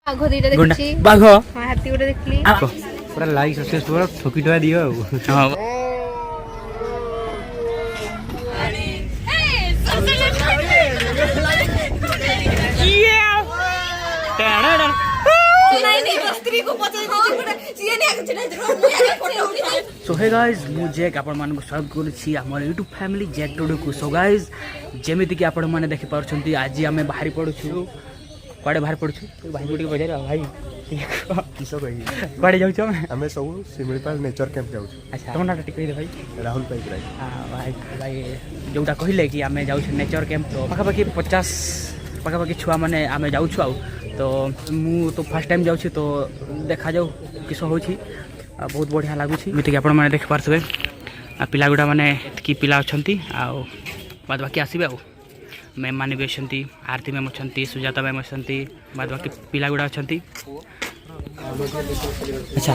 बाघ दीटा देखछि बाघ हां हाथी गोटे देखली पूरा लाइक सब्सक्राइब ठोकी टोका दियो हां सो हे गाइज मु जैक आपण मान स्वागत करुच्ची आम यूट्यूब फैमिली जैक टुडू को। सो गाइज जमीती कि आपण मैंने देखि पार्टी आज आम बाहरी पड़ुछु कड़े बाहर पड़ुछु भाई गुटी बजाय भाई किस कहि कड़े जाउछ हमें सब सिमिलपाल नेचर कैंप जाउछ। अच्छा तुम नाटा टिक दे भाई राहुल पाइकराय। हां भाई भाई जोटा कहले कि आम जाउछ नेचर कैंप तो पाखापाखि 50 पाखापाखि छुआ माने आम जाउछु आ तो मु तो फर्स्ट टाइम जाउछि तो देखा जाऊ किस होछि बहुत बढ़िया लगुच मितिक आपण मैंने देख पारे पिला गुड़ा मैंने कि पिला अच्छा बाद बाकी आसबे आ मैम मैंने भी अच्छा आरती मैम अच्छा सुजाता मैम अच्छा बाद बाकी पिला गुड़ा अच्छा। अच्छा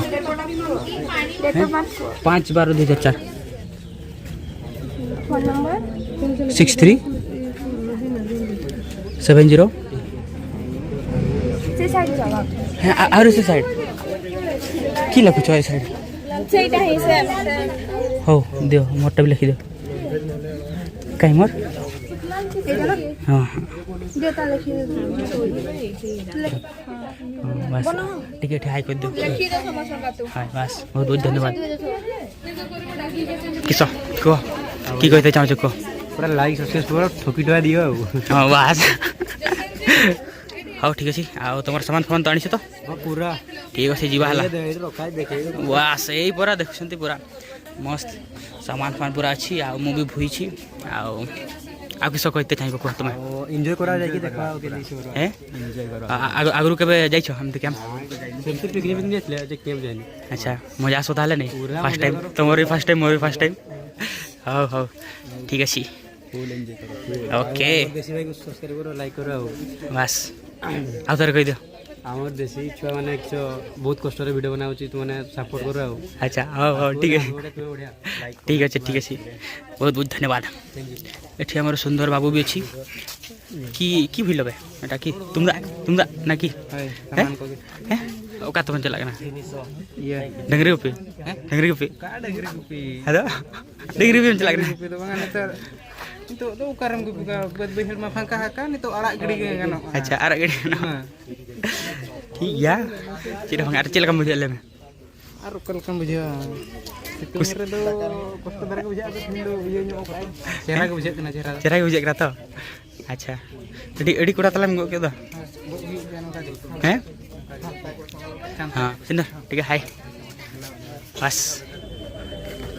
5/12/2004 63 70 और से साइड की लिखुच ए साइड हो दियो मोटा भी लिखी दो कहीं मोर हाँ बस ठीक है हाई कर दो हाँ बस बहुत बहुत धन्यवाद किस कह कि कहते चाहूँ कह पूरा लाइक सब्सक्राइब ठोकी टोका दियो हाँ बस हाँ ठीक अच्छे आ तुम सामान फामान तो आनी तो पूरा ठीक अच्छे जीवा बस यही पूरा देखुं पूरा मस्त सामान फामान पूरा अच्छी आ भी भूई आ किस कहते चाहिए कह तुम एंजॉय करा जाके देखा ए आगु केबे जाइछो हम कैंप पिकनिक जाइले जे कैंप जाइनी। अच्छा मजा आसो ताले नहीं फर्स्ट टाइम तुमर फर्स्ट टाइम मोर फर्स्ट टाइम हां हां ठीक अछि फुल एंजॉय करो ओके देसी भाई को सब्सक्राइब करो लाइक करो बस आ थोड़े कह दियो आमर देसी छुआ माने बहुत कष्ट रे वीडियो बनाउची तू माने सपोर्ट करो अच्छा हां हां ठीक है ठीक अच्छे बहुत बहुत धन्यवाद। एठी हमर सुंदर बाबू भी अच्छी की भी लगे एटा की तुमरा ना की है ओ का तुम चला ना ये डंगरी पे का डंगरी गुपी हेलो डंगरी पे चला ना तो माने तो तो उकारम गुपी का बद बहर मा फांका हाका नि तो आड़ा गड़ी गानो। अच्छा आड़ा गड़ी ना ठीक या चिरा भांगा चल का मुझे ले में आर कल बुझा कुछ रे दो कष्ट दर बुझा तो दो ये नो चेहरा को बुझा ना चेहरा को बुझा तो अच्छा एडी कोड़ा तला में के दो हैं हां सिंदर ठीक है हाय बस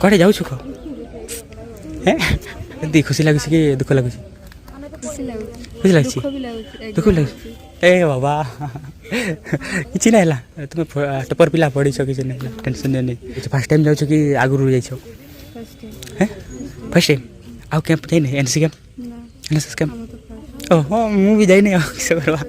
कोड़े जाऊ छु को हैं दी खुशी लागुछ कि दुख लागुछ खुशी लागुछ दुख लागुछ ए बाबा किछि ना हला तुम टपर पिला पड़ी छ किछि ना टेंशन नहीं फर्स्ट टाइम जाउ छ कि आगुरु जाई छ हैं फर्स्ट टाइम आउ कैंप जाई नहीं एनसी कैंप एनएसएस कैंप ओ हो मु भी जाई नहीं किस करबा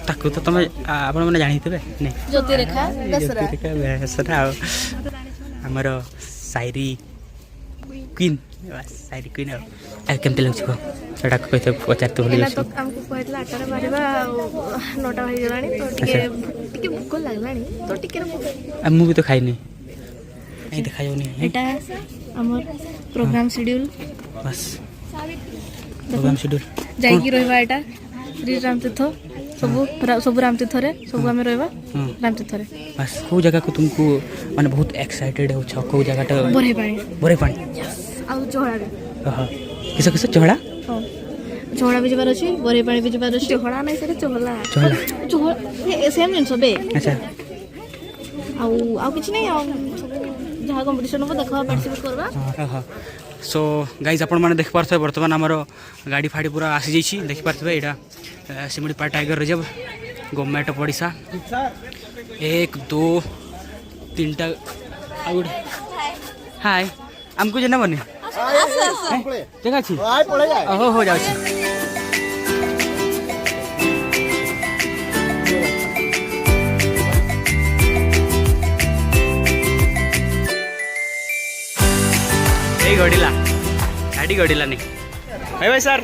ताकू तो तुम आपण माने जानि थबे नहीं ज्योति रेखा बेसरा हमर शायरी क्वीन शायरी क्वीन आ केमते लगछ को सेटा कहते पचार तो बोली तो हमको कहला आटारे मारबा 9टा हो गेलानी तो टिके भूख लागलानी तो टिके मु भी तो खाई नहीं देखा जाउनी एटा हमर प्रोग्राम शेड्यूल बस प्रोग्राम शेड्यूल जाई की रहबा एटा श्री राम तीर्थ सब राम तीर्थ रे सब हमें रहबा राम तीर्थ रे बस को जगह को तुमको माने बहुत एक्साइटेड हो छ को जगह टा बोरे पानी आ चोहड़ा रे हां किस चोहड़ा चोहड़ा भी जबार अछि बोरे पानी भी जबार अछि चोहड़ा नै से चोहड़ा ए सेम जिंस बे अच्छा आ किछ नै आ जहा कंपटीशन को देखा पार्टिसिपेट करबा हां सो गाइज आपण माने देख पारथबे वर्तमान हमर गाड़ी फाड़ी पूरा आसी जाइछि देख पारथबे एटा सिमड़ीपाड़ टाइगर रिजर्व गवर्नमेंट पड़िसा 1 2 3 टा आउट हाय हमको जे न बने जगह छी हो जाउ छी ए गड़िला गाड़ी गड़िला नहीं भाई भाई सर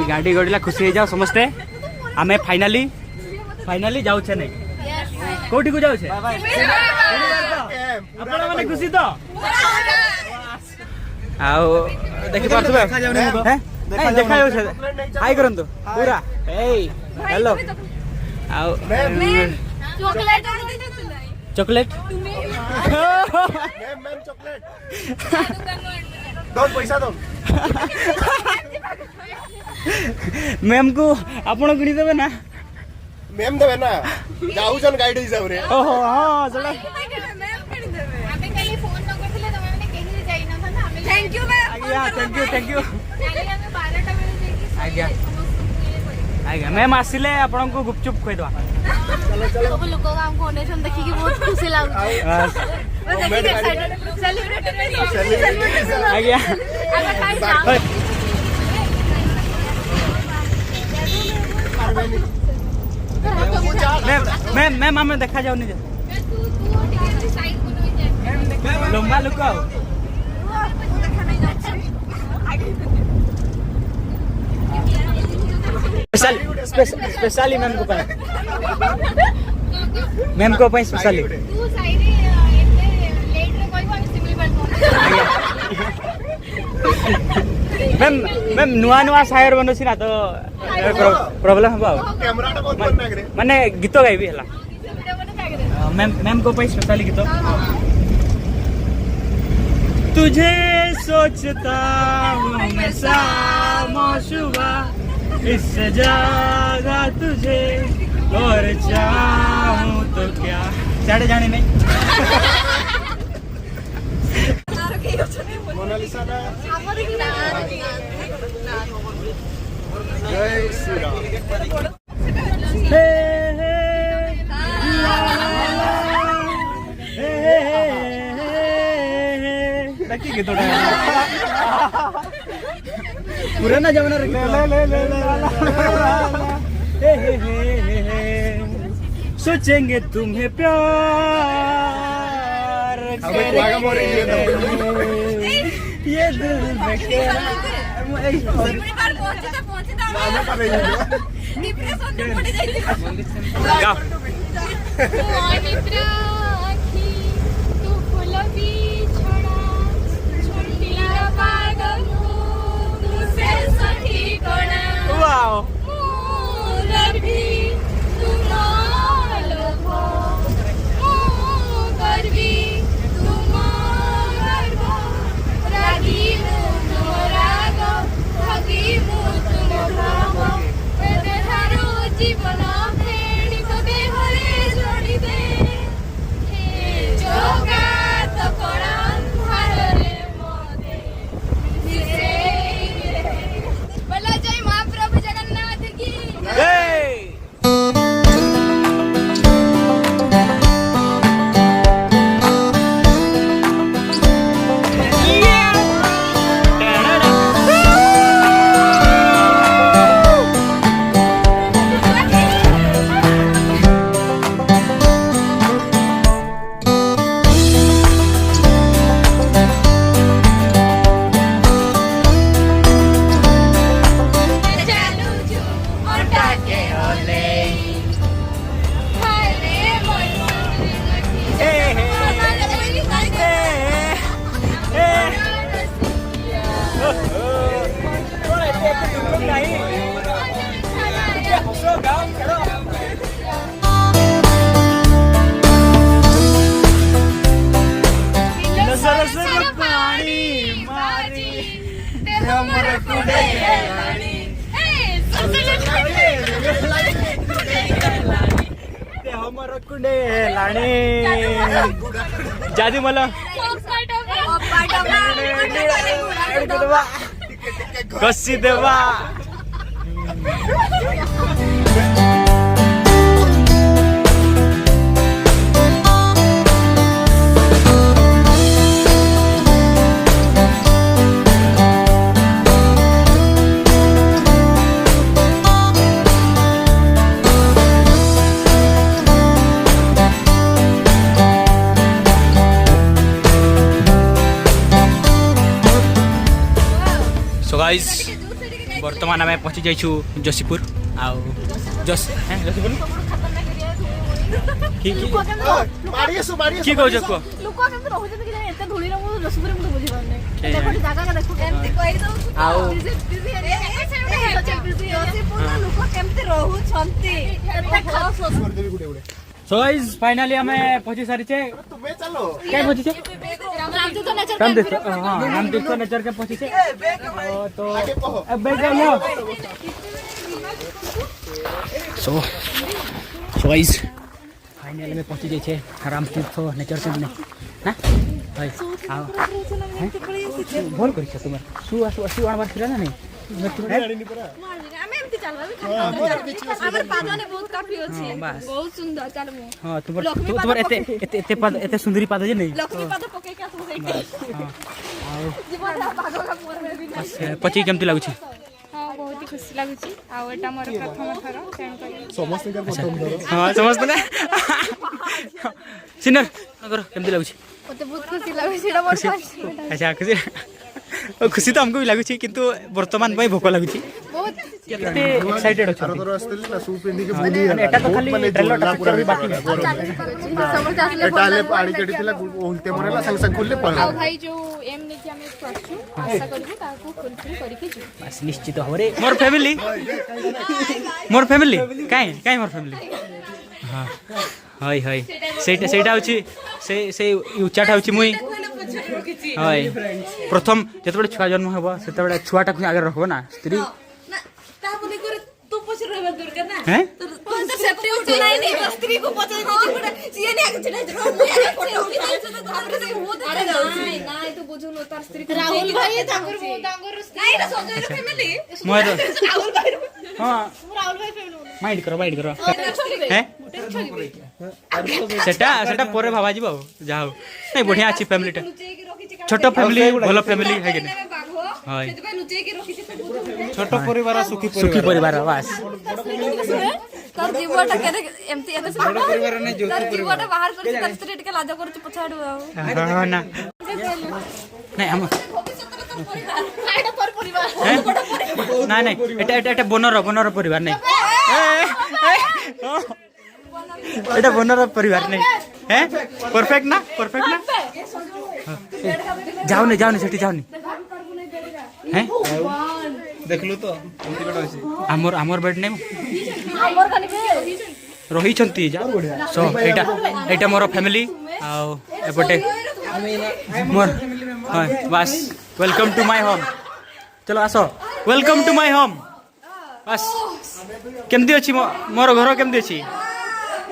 गाड़ी गड़िला खुशी हो जाओ समस्ते आमे फाइनाली फाइनाली जाऊ छे नहीं कोठी को जाऊ छे आपण माने खुशी तो आओ देखि पारथबे हैं देखा जाऊ छे हाय करंतु पूरा ए हेलो आओ चॉकलेट चॉकलेट मैम चॉकलेट दो पैसा दो मैम को आपण किनी देबे ना मैम देबे ना जाउछन गाइड हिसाब रे ओहो हां सडा हमें कहीं फोन न करथिले त माने केही जाई न था हमें thank you ma'am thank you Kali हमें 12 टा बेले जेकी आज्ञा आज्ञा मैम आसिले आपण को गुपचुप खोइ दवा सब लोग हमको ओनेशन देखि के बहुत खुशी लागु बस सेलिब्रेट आज्ञा आगे खाई जाओ मैम मैम हमें देखा जाओ नहीं लंबा लुक स्पेशली मैम को पाए मैम को पाए स्पेशली तू साइड एते लेट रे कोइ हम सिमली पर मैम मैम नुआ नुआ शायर बनोसी ना तो प्रॉब्लम हबा कैमरा टा बहुत बन रे माने गीत गाइबी हला मैम मैम को पाए स्पेशली गीत तुझे सोचता हूँ मैं शाम सुबह इस जगह तुझे और चाहूँ तो क्या साढ़े जाने नहीं मोनालिसा ना हमर की ना जय श्री राम हे हे ला हे लकी के थोड़ा पुराना जमाना रे ले सोचेंगे तुम्हें प्यार करेंगे ये दिल में सिमली पर पहुंचे डिप्रेशन में पड़ गाओ मित्र आखी तू फूल बिछड़ा छोटिया पागल तुसे सखी कोना वाओ मोर भी तुम लोभो मोर भी तुम गर्व रागी मु राग भगी मु तुम भाव एते थारो जीवन फेणी को देहरे जोड़ी दे हे जोगा तो कोणा अंधारे मोदे दिसे बोला जय महाप्रभु जगन्नाथ की जय चालू छु ओटा के ओले हाले मन ए हे ए थोड़ा एक नहीं हंसो गाओ करो नजर से पानी मारी हमर कुड़े लानी ते हमर कुड़े लानी जादी मला कसी देवा सो गाइस वर्तमान आम पहुँची जाइछु जोशीपुर आउ जोशीपुर की मारिए सु मारिए की कहू कह लोक केमति रहुछन कि एते धुली रे मु रसपुरे मु बुझि पाउने देखो जागा का देखो एमति कहि दउ आउ लोक केमति रहुछंती एते खास कर देबी गुडे गुडे सो गाइस फाइनली हमें पहुंची सारी छे तुम्हें चलो क्या पहुंची छे रामतीर्थ नेचर रामतीर्थ हां रामतीर्थ नेचर के पहुंची छे तो आगे पहो अब बैठ जाओ सो गाइस फाइनली में पहुंची जाई छे रामतीर्थ नेचर से ने ना भाई आओ बोल करी छ तुम सु आनबार थिला ना नहीं ଆମେ ଏମିତି ଚାଲବା ଆମର ପାଦନେ ବହୁତ କାଫି ଅଛି ବହୁତ ସୁନ୍ଦର ଚାଲମୁ हां तुमर एते सुंदरी पाद जे नहीं ଲକ୍ଷ୍ମୀ ପାଦ ପକେଇ के आसୁ ସେଇଠି आओ ଜୀବନ ପାଗ का मोर में भी नहीं पची केमती लागु छी हाँ बहुत ही खुशी लगुच आटा मोर प्रथम थर समस्त का प्रथम दरो हां समझत ना सिनर करो केमती लागु छी मते बहुत खुशी लागै छै मोर अच्छा खुशी खुशी तो हमको भी लागु छी किंतु वर्तमान भाई भोक लागु छी बहुत केते एक्साइटेड अछ आरो दरो आस्तली ना सु पिंदी के बुली एटा तो खाली ट्रेलर टा पूरा भी बाकी है समझ आसले एटा ले पानी केडी थिला ओलते मरेला संग संग खुलले पळ आउ भाई जो एम ने कि हमें पछू आशा करबो ताको फुलफिल करके छु बस निश्चित होरे मोर फैमिली काई मोर फैमिली हां हाय हाय सेटा होची से उचाटा होची मुई हाय प्रथम जतबे छुआ जन्म होबो सेतबे छुआटा को आगे रखबो ना स्त्री ता बोली करे तू पछे रहबे दरकार ना हैं तो सेफ्टी उठे नहीं स्त्री को पछे नहीं सीए ने आगे चढ़ा जरो फोटो उठी नहीं तो घाबरे से हो दे नहीं नहीं तो बुझुलो तार स्त्री राहुल भाई तांगर नहीं रे सोजो फैमिली मोर राहुल भाई हां राहुल भाई फैमिली माइंड करो हैं सेटा पोरे भाबा जीबो जाओ नहीं बढ़िया अछि फैमिली टा छोटो फैमिली भलो फैमिली है कि नहीं हाय छोट परिवार सुखी परिवार बस तार जीवटा के एमती एते बड़ परिवार ने जो तार जीवटा बाहर कर तार स्त्री टिके लाज करछ पछाडू हां ना नहीं हम एटा तोर परिवार नहीं एटा बनर परिवार नहीं एटा बनर परिवार नहीं हैं परफेक्ट ना जाओ नहीं सेठी जाओ नहीं हैं देखलु तो एमती बड अछि हमर बेड नहीं हमर खाली रही छंती जा सो एटा मोर फैमिली आ एपटे मोर हां बस वेलकम टू माय होम चलो आसो वेलकम टू माय होम बस केमती अछि मोर घर केमती अछि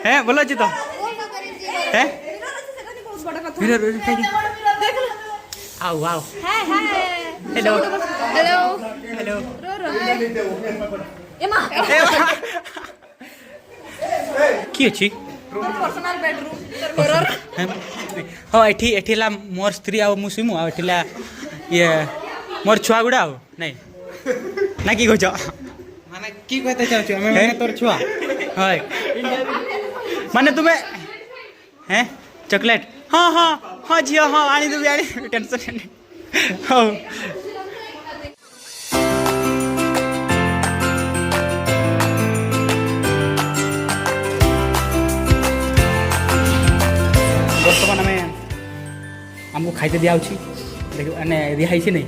हैं बोला छी तो हैं आओ आओ हेलो एमा की अछि पर्सनल बेडरूम मिरर हाँ एठिला मोर स्त्री आ मुसिमु आ एठिला ये मोर छुआ गुडा हो नहीं ना की कहछ माने की कहते चाहछु हमें माने तोर छुआ हाय माने तुम्हें हैं चॉकलेट हाँ जी हाँ आनी देबी आनी टेंशन नहीं हाँ बर्तमान आमको खाइते दिया रिहाई नहीं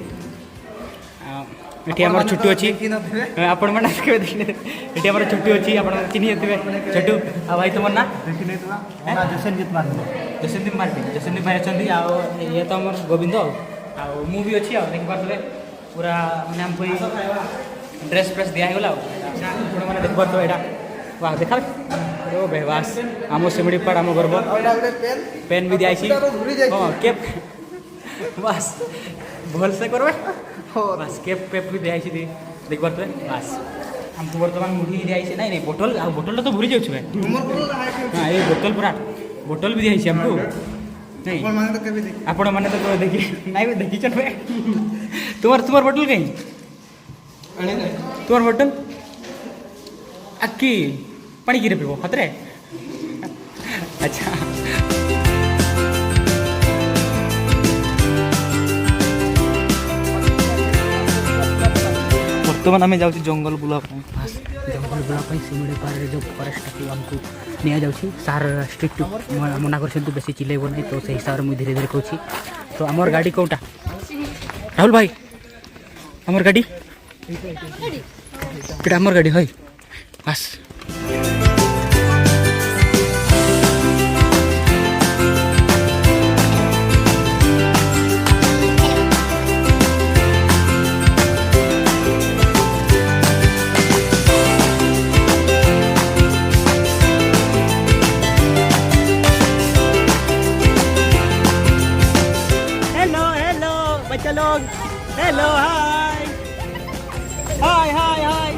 ये आम छुट्टी अच्छी आपण मैंने ये आम छुट्टी अच्छी आप चिन्ह थे छुट्टू आ भाई तुम ना जसनदीप मार्टी भाई अच्छा ये तो आम गोविंद मु भी अच्छी देखिए पूरा मैंने आमको ड्रेस फ्रेस दिगला मैंने देख पार यहाँ वाह देखा ओ बेवास आम सिमड़ी पाड़ आम गर्व पेन भी दिखाई हाँ केप बस भल से करबे बस केप पेप भी दिखाई देख पार बस हमको बर्तमान मुढ़ी दिखाई नहीं बोतल बोतल तो भूरी जाऊँ हाँ ये बोतल पूरा बोतल भी दिखाई हमको नहीं आपण मैंने तो देखी नहीं देखी तुम्हार बोतल कहीं तुम्हार बोतल अक्की पानी गिरे पीब हाथ रे अच्छा बर्तमान आम जाऊँ जंगल बुला बास जंगल बुलापाई शिमिलीपाल जो फरेस्ट को आमको निया जाउछि सार स्ट्रिक्ट मना कर बेसी चिल्लेब नहीं तो से हिसाब से मुझे धीरे धीरे कहूँ तो आमर गाड़ी कौटा राहुल भाई आमर गाड़ी एटा आमर गाड़ी है बास लोग हेलो हाय हाय हाय हाय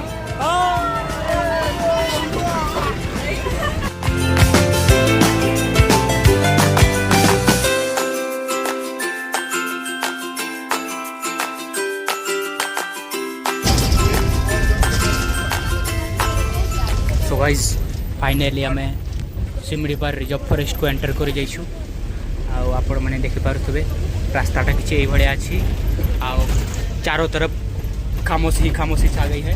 सो गाइस फाइनली आम शिमिलीपाल रिजर्व फॉरेस्ट को एंटर कर जाइछु आपण मैंने देखि पारुथबे रास्ताटा किसी यही भाया अच्छी आओ चारों तरफ खामोशी खामोशी छा गई है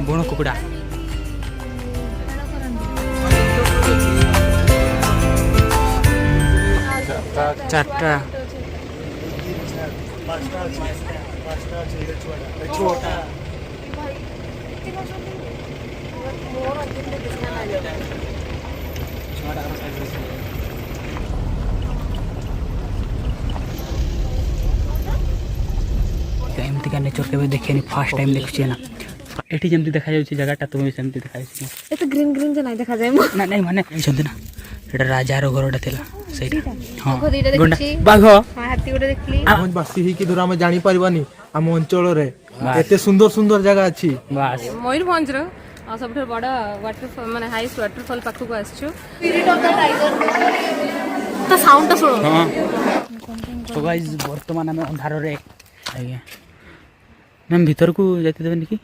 बण कुकुड़ा चारटा छोटा एमती का नेचर के देखे फास्ट टाइम देखुचे ना एठी जमती देखा जाउची जगहटा तुम भी सेमती देखा जाउची ए तो ग्रीन ग्रीन जे नहीं देखा जाय ना नहीं माने जंती ना एटा राजा रो घरटा थिला सेटा हां बाघ दीटा देखछि बाघ हां हाथी गोटे देखली हम बासी ही कि दूर आम जानी परिबानी आम अंचल रे एते सुंदर सुंदर जगह अछि बस मयूरभंज रो सब बड़ वाटरफॉल माने हाईएस्ट वाटरफॉल पाखक आसछु तो साउंड सुनो हां तो गाइस वर्तमान में अंधार रे आगे मैम भीतर को जाते देबे निकी